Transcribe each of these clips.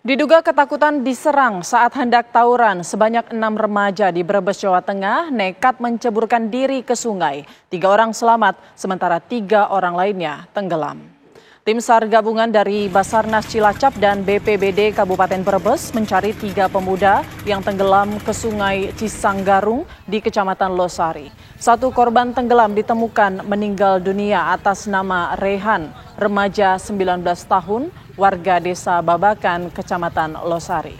Diduga ketakutan diserang saat hendak tawuran, sebanyak 6 remaja di Brebes, Jawa Tengah nekat menceburkan diri ke sungai. 3 orang selamat, sementara 3 orang lainnya tenggelam. Tim SAR gabungan dari Basarnas Cilacap dan BPBD Kabupaten Brebes mencari 3 pemuda yang tenggelam ke sungai Cisanggarung di Kecamatan Losari. 1 korban tenggelam ditemukan meninggal dunia atas nama Rehan, remaja 19 tahun, warga desa Babakan, Kecamatan Losari.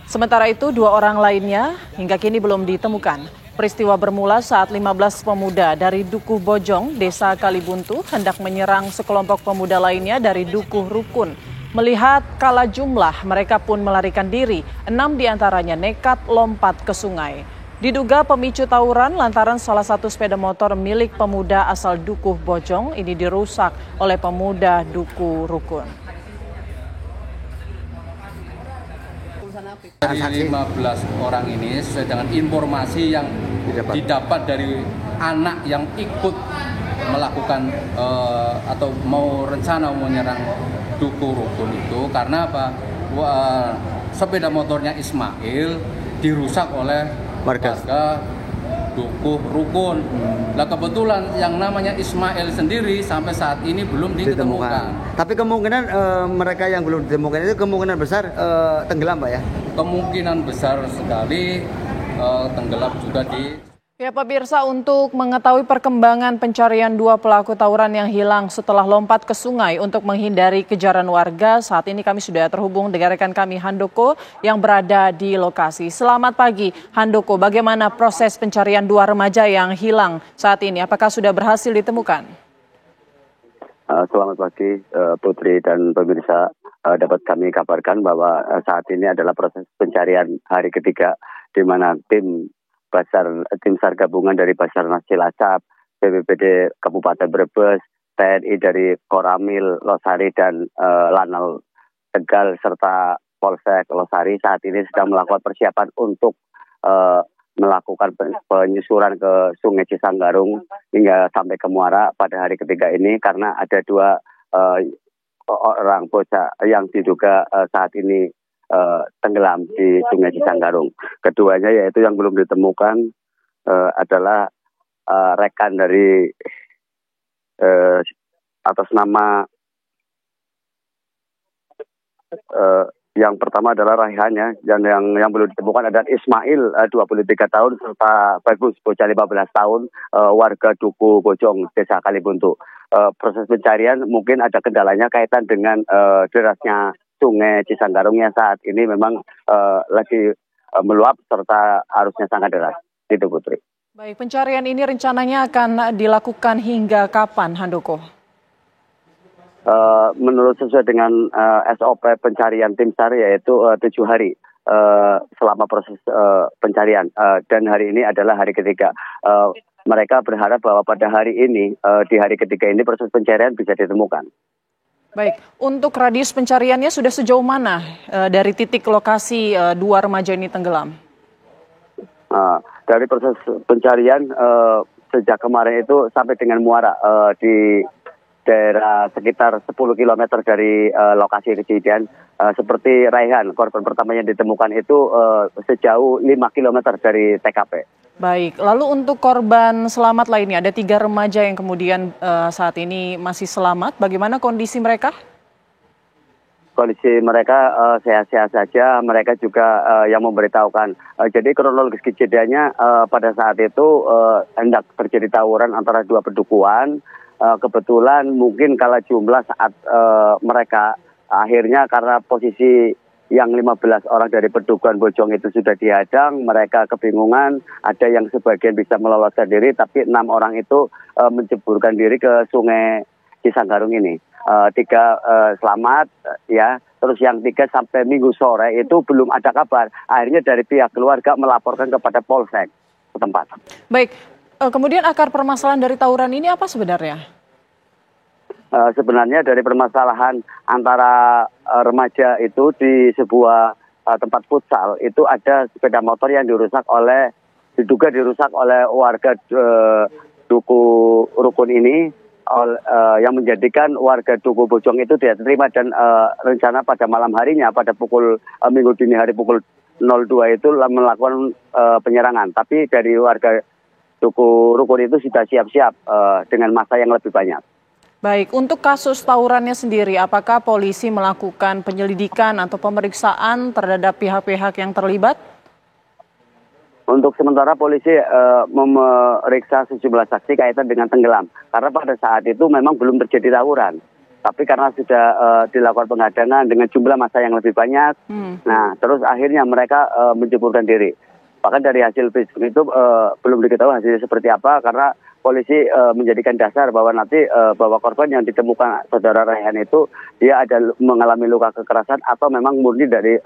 Sementara itu, 2 orang lainnya hingga kini belum ditemukan. Peristiwa bermula saat 15 pemuda dari Dukuh Bojong, Desa Kalibuntu, hendak menyerang sekelompok pemuda lainnya dari Dukuh Rukun. Melihat kalah jumlah, mereka pun melarikan diri. 6 diantaranya nekat lompat ke sungai. Diduga pemicu tawuran lantaran salah satu sepeda motor milik pemuda asal Dukuh Bojong ini dirusak oleh pemuda Dukuh Rukun. Dari 15 orang ini sesuai dengan informasi yang didapat dari anak yang ikut melakukan atau rencana menyerang Dukuh Rukun itu, karena apa? Sepeda motornya Ismail dirusak oleh warga Dukuh Rukun. Nah, kebetulan yang namanya Ismail sendiri sampai saat ini belum ditemukan. Tapi kemungkinan mereka yang belum ditemukan itu kemungkinan besar tenggelam, Pak ya? Kemungkinan besar sekali tenggelam juga di... Ya, pemirsa, untuk mengetahui perkembangan pencarian 2 pelaku tawuran yang hilang setelah lompat ke sungai untuk menghindari kejaran warga, saat ini kami sudah terhubung dengan rekan kami Handoko yang berada di lokasi. Selamat pagi, Handoko. Bagaimana proses pencarian 2 remaja yang hilang saat ini? Apakah sudah berhasil ditemukan? Selamat pagi, Putri dan pemirsa. Dapat kami kabarkan bahwa saat ini adalah proses pencarian hari ketiga, di mana tim SAR gabungan dari Basarnas Cilacap, BPBD Kabupaten Brebes, TNI dari Koramil Losari dan Lanal Tegal serta Polsek Losari saat ini sedang melakukan persiapan untuk melakukan penyusuran ke Sungai Cisanggarung hingga sampai ke Muara pada hari ketiga ini, karena ada 2 orang bocah yang diduga saat ini tenggelam di Sungai Cisanggarung. Keduanya yaitu yang belum ditemukan adalah rekan dari atas nama yang pertama adalah Raihannya, dan yang belum ditemukan adalah Ismail 23 tahun serta Bagus bocah 15 tahun warga Dukuh Bojong Desa Kalibuntu. Proses pencarian mungkin ada kendalanya kaitan dengan derasnya Sungai Cisanggarung yang saat ini memang lagi meluap serta arusnya sangat deras. Itu, Putri. Baik, pencarian ini rencananya akan dilakukan hingga kapan, Handoko? Menurut sesuai dengan SOP pencarian tim SAR yaitu 7 hari selama proses pencarian, dan hari ini adalah hari ketiga. Mereka berharap bahwa pada hari ini, di hari ketiga ini proses pencarian bisa ditemukan. Baik, untuk radius pencariannya sudah sejauh mana dari titik lokasi 2 remaja ini tenggelam? Dari proses pencarian sejak kemarin itu sampai dengan Muara di daerah sekitar 10 km dari lokasi kejadian. Seperti Raihan, korban pertama yang ditemukan itu sejauh 5 km dari TKP. Baik, lalu untuk korban selamat lainnya, ada 3 remaja yang kemudian saat ini masih selamat. Bagaimana kondisi mereka? Kondisi mereka sehat-sehat saja. Mereka juga yang memberitahukan. Jadi kronologis kejadiannya pada saat itu hendak terjadi tawuran antara 2 pedukuhan. Kebetulan mungkin kalah jumlah saat mereka akhirnya karena posisi yang 15 orang dari Pedukuhan Bojong itu sudah dihadang, mereka kebingungan, ada yang sebagian bisa meloloskan diri, tapi 6 orang itu menceburkan diri ke Sungai Cisanggarung ini. 3 selamat, ya, terus yang 3 sampai Minggu sore itu belum ada kabar. Akhirnya dari pihak keluarga melaporkan kepada Polsek setempat. Baik, kemudian akar permasalahan dari tawuran ini apa sebenarnya? Sebenarnya dari permasalahan antara remaja itu di sebuah tempat futsal itu ada sepeda motor yang diduga dirusak oleh warga Dukuh Rukun ini, yang menjadikan warga Duku Bojong itu tidak terima dan rencana pada malam harinya pada pukul minggu dini hari pukul 02 itu melakukan penyerangan. Tapi dari warga Duku Rukun itu sudah siap-siap dengan massa yang lebih banyak. Baik, untuk kasus tawurannya sendiri, apakah polisi melakukan penyelidikan atau pemeriksaan terhadap pihak-pihak yang terlibat? Untuk sementara polisi memeriksa sejumlah saksi kaitan dengan tenggelam. Karena pada saat itu memang belum terjadi tawuran. Tapi karena sudah dilakukan penghadangan dengan jumlah massa yang lebih banyak, nah terus akhirnya mereka menjeburkan diri. Bahkan dari hasil visum itu belum diketahui hasilnya seperti apa karena polisi menjadikan dasar bahwa nanti bahwa korban yang ditemukan saudara Raihan itu dia ada mengalami luka kekerasan atau memang murni dari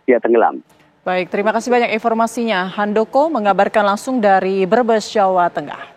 dia tenggelam. Baik, terima kasih banyak informasinya. Handoko mengabarkan langsung dari Brebes, Jawa Tengah.